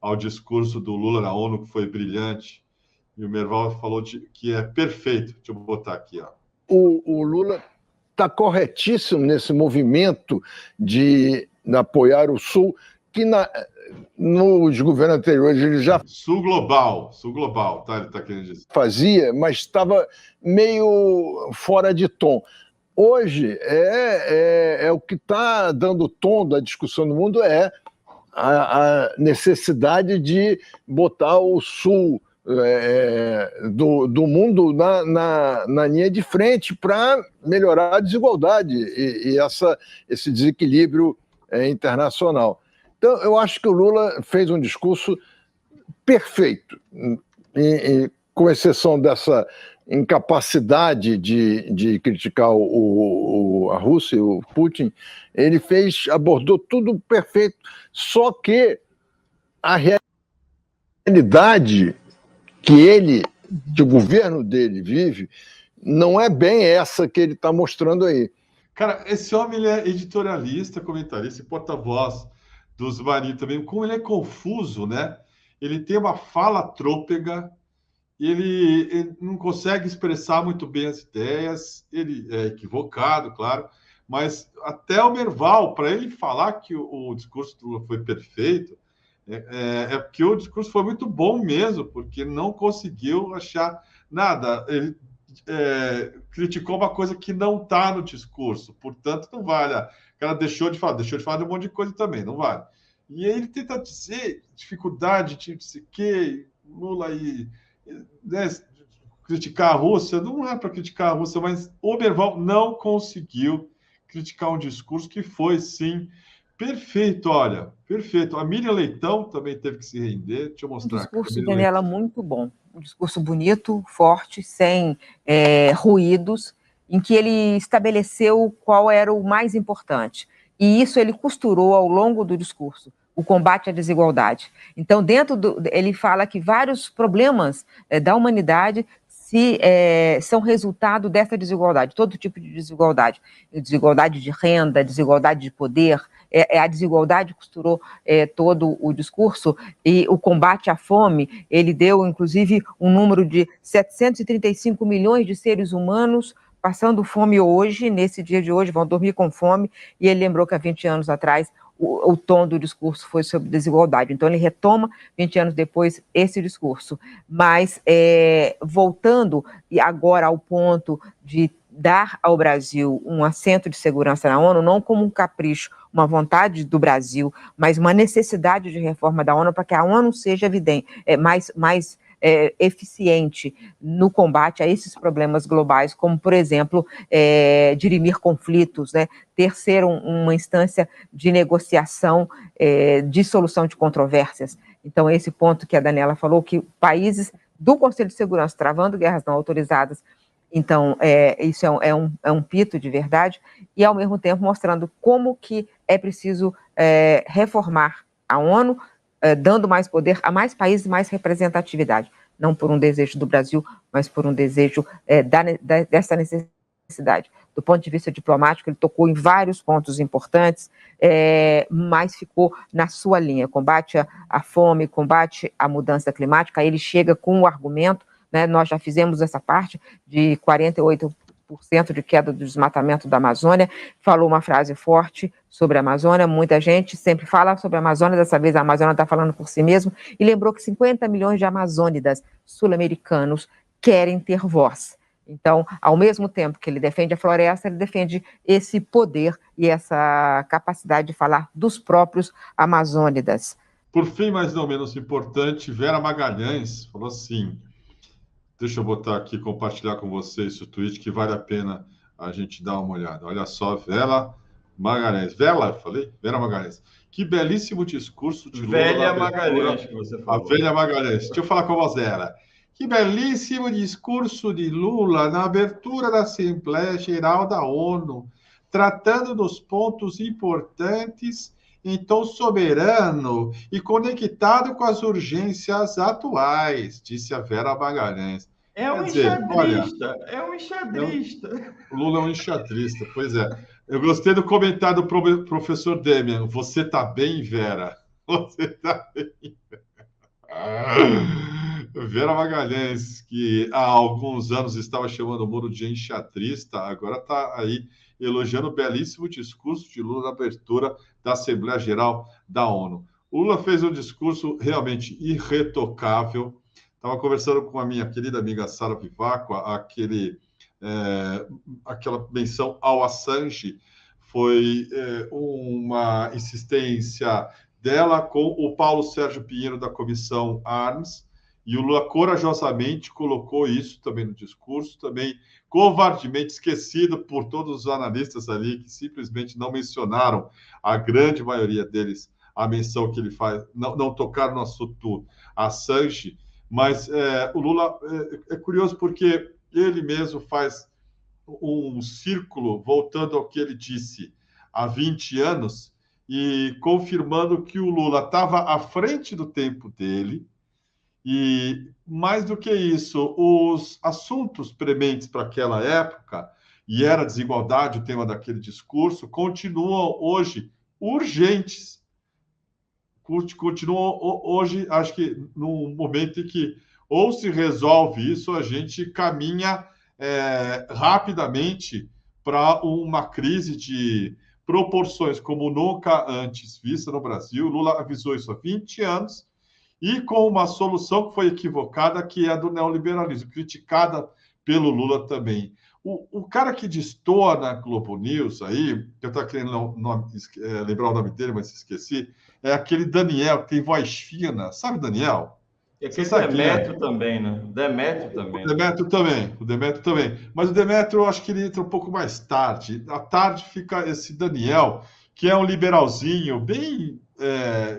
ao discurso do Lula na ONU, que foi brilhante. E o Merval falou que é perfeito. Deixa eu botar aqui, ó. O Lula está corretíssimo nesse movimento de apoiar o Sul, que nos governos anteriores ele já Sul global, tá? Ele está querendo dizer. Fazia, mas estava meio fora de tom. Hoje é o que está dando tom da discussão no mundo, é a necessidade de botar o Sul do mundo na linha de frente para melhorar a desigualdade e esse desequilíbrio internacional. Então, eu acho que o Lula fez um discurso perfeito, com exceção dessa incapacidade de criticar a Rússia e o Putin. Ele abordou tudo perfeito, só que a realidade que o governo dele vive, não é bem essa que ele está mostrando aí. Cara, esse homem ele é editorialista, comentarista e porta-voz dos maridos também. Como ele é confuso, né? Ele tem uma fala trôpega, ele não consegue expressar muito bem as ideias, ele é equivocado, claro, mas até o Merval, para ele falar que o discurso do Lula foi perfeito, é porque o discurso foi muito bom mesmo, porque não conseguiu achar nada. Ele criticou uma coisa que não está no discurso, portanto, não vale. O cara deixou de falar de um monte de coisa também, não vale. E aí ele tenta dizer dificuldade, tipo, se que Lula aí, né, criticar a Rússia, não é para criticar a Rússia, mas o Merval não conseguiu criticar um discurso que foi, sim, perfeito, olha, perfeito. A Miriam Leitão também teve que se render. Deixa eu mostrar. Um discurso, Daniela, muito bom. Um discurso bonito, forte, sem ruídos, em que ele estabeleceu qual era o mais importante. E isso ele costurou ao longo do discurso, o combate à desigualdade. Então, ele fala que vários problemas da humanidade são resultado dessa desigualdade, todo tipo de desigualdade. Desigualdade de renda, desigualdade de poder, a desigualdade costurou todo o discurso, e o combate à fome, ele deu, inclusive, um número de 735 milhões de seres humanos passando fome hoje, nesse dia de hoje, vão dormir com fome, e ele lembrou que há 20 anos atrás o tom do discurso foi sobre desigualdade. Então, ele retoma, 20 anos depois, esse discurso. Mas, voltando agora ao ponto de dar ao Brasil um assento de segurança na ONU, não como um capricho, uma vontade do Brasil, mas uma necessidade de reforma da ONU para que a ONU seja evidente, mais eficiente no combate a esses problemas globais, como, por exemplo, dirimir conflitos, né? Ser uma instância de negociação, de solução de controvérsias. Então, esse ponto que a Daniela falou, que países do Conselho de Segurança travando guerras não autorizadas, então, isso é um pito de verdade, e, ao mesmo tempo, mostrando como que é preciso reformar a ONU, dando mais poder a mais países e mais representatividade, não por um desejo do Brasil, mas por um desejo dessa necessidade. Do ponto de vista diplomático, ele tocou em vários pontos importantes, mas ficou na sua linha, combate à fome, combate à mudança climática. Aí ele chega com o argumento, né, nós já fizemos essa parte de 48% de queda do desmatamento da Amazônia, falou uma frase forte sobre a Amazônia, muita gente sempre fala sobre a Amazônia, dessa vez a Amazônia está falando por si mesmo, e lembrou que 50 milhões de amazônidas sul-americanos querem ter voz. Então, ao mesmo tempo que ele defende a floresta, ele defende esse poder e essa capacidade de falar dos próprios amazônidas. Por fim, mas não menos importante, Vera Magalhães falou assim, deixa eu botar aqui, compartilhar com vocês o tweet, que vale a pena a gente dar uma olhada. Olha só, Vera Magalhães. Vera Magalhães. Que belíssimo discurso de Lula. Velha Magalhães, que você falou. A velha Magalhães. Deixa eu falar com a voz dela. Que belíssimo discurso de Lula na abertura da Assembleia Geral da ONU, tratando dos pontos importantes em tom soberano e conectado com as urgências atuais, disse a Vera Magalhães. É um enxadrista, é um enxadrista. O Lula é um enxadrista, pois é. Eu gostei do comentário do professor Demian. Você está bem, Vera? Você está bem. Vera Magalhães, que há alguns anos estava chamando o Moro de enxadrista, agora está aí elogiando o belíssimo discurso de Lula na abertura da Assembleia Geral da ONU. O Lula fez um discurso realmente irretocável. Estava conversando com a minha querida amiga Sara Vivacqua, aquela menção ao Assange foi uma insistência dela com o Paulo Sérgio Pinheiro da Comissão Arms, e o Lula corajosamente colocou isso também no discurso, também covardemente esquecido por todos os analistas ali, que simplesmente não mencionaram, a grande maioria deles, a menção que ele faz, não tocaram no assunto Assange, mas o Lula é curioso porque ele mesmo faz um círculo voltando ao que ele disse há 20 anos e confirmando que o Lula estava à frente do tempo dele. E, mais do que isso, os assuntos prementes para aquela época, e era a desigualdade o tema daquele discurso, continuam hoje urgentes. Continuam hoje, acho que num momento em que ou se resolve isso, a gente caminha rapidamente para uma crise de proporções como nunca antes vista no Brasil. Lula avisou isso há 20 anos, e com uma solução que foi equivocada, que é a do neoliberalismo, criticada pelo Lula também. O cara que destoa na Globo News aí, que eu estava querendo lembrar o nome dele, mas esqueci, é aquele Daniel, que tem voz fina. Sabe, Daniel? E aquele Demétrio também, né? Demétrio também. O Demétrio também. Mas o Demétrio, eu acho que ele entra um pouco mais tarde. À tarde fica esse Daniel, que é um liberalzinho, bem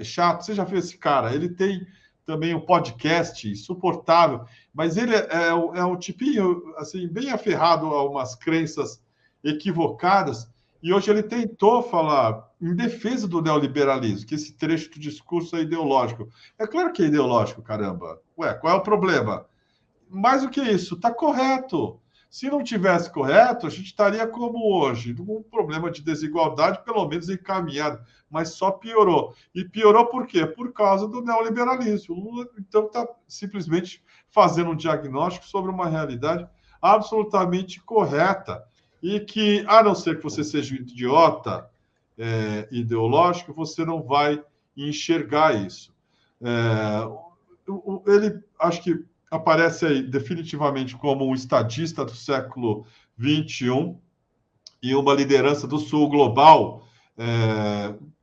chato. Você já viu esse cara? Ele tem também um podcast insuportável, mas ele é um tipinho assim, bem aferrado a umas crenças equivocadas, e hoje ele tentou falar em defesa do neoliberalismo, que esse trecho do discurso é ideológico. É claro que é ideológico, caramba. Ué, qual é o problema? Mais do que isso, está correto. Se não tivesse correto, a gente estaria como hoje, um problema de desigualdade, pelo menos encaminhado, mas só piorou. E piorou por quê? Por causa do neoliberalismo. O Lula, então, está simplesmente fazendo um diagnóstico sobre uma realidade absolutamente correta, e que, a não ser que você seja um idiota ideológico, você não vai enxergar isso. Ele, acho que, aparece aí definitivamente como um estadista do século XXI e uma liderança do Sul global,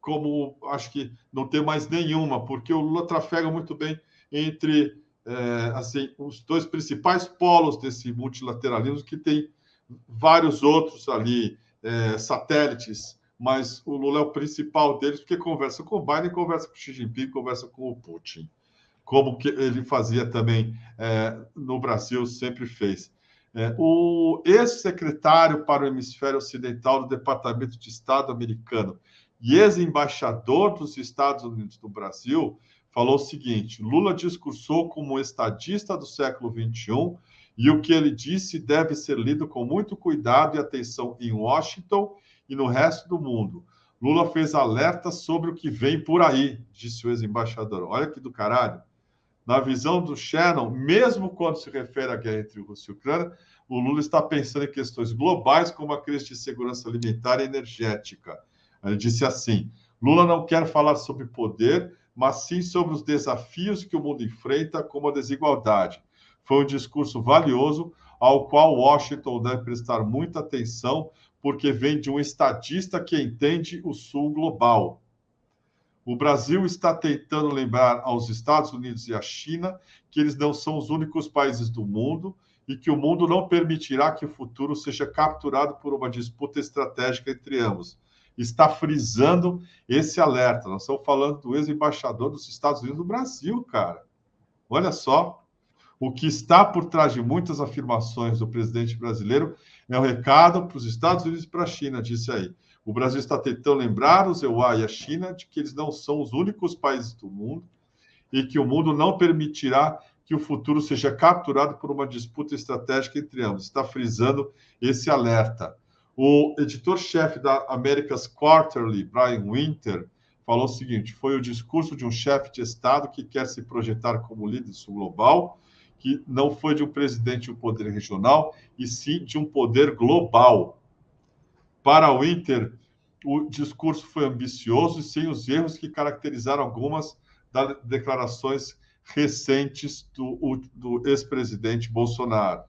como acho que não tem mais nenhuma, porque o Lula trafega muito bem entre assim, os dois principais polos desse multilateralismo, que tem vários outros ali, satélites, mas o Lula é o principal deles, porque conversa com o Biden, conversa com o Xi Jinping, conversa com o Putin, como que ele fazia também no Brasil, sempre fez. O ex-secretário para o Hemisfério Ocidental do Departamento de Estado americano e ex-embaixador dos Estados Unidos no Brasil falou o seguinte: Lula discursou como estadista do século XXI, e o que ele disse deve ser lido com muito cuidado e atenção em Washington e no resto do mundo. Lula fez alertas sobre o que vem por aí, disse o ex-embaixador. Olha que do caralho. Na visão do Shannon, mesmo quando se refere à guerra entre Rússia e Ucrânia, o Lula está pensando em questões globais, como a crise de segurança alimentar e energética. Ele disse assim: Lula não quer falar sobre poder, mas sim sobre os desafios que o mundo enfrenta, como a desigualdade. Foi um discurso valioso, ao qual Washington deve prestar muita atenção, porque vem de um estadista que entende o Sul global. O Brasil está tentando lembrar aos Estados Unidos e à China que eles não são os únicos países do mundo e que o mundo não permitirá que o futuro seja capturado por uma disputa estratégica entre ambos. Está frisando esse alerta. Nós estamos falando do ex-embaixador dos Estados Unidos no Brasil, cara. Olha só. O que está por trás de muitas afirmações do presidente brasileiro é um recado para os Estados Unidos e para a China, disse aí. O Brasil está tentando lembrar os EUA e a China de que eles não são os únicos países do mundo e que o mundo não permitirá que o futuro seja capturado por uma disputa estratégica entre ambos. Está frisando esse alerta. O editor-chefe da America's Quarterly, Brian Winter, falou o seguinte: foi o discurso de um chefe de Estado que quer se projetar como líder global, que não foi de um presidente de um poder regional, e sim de um poder global. Para o Inter, o discurso foi ambicioso e sem os erros que caracterizaram algumas das declarações recentes do ex-presidente Bolsonaro.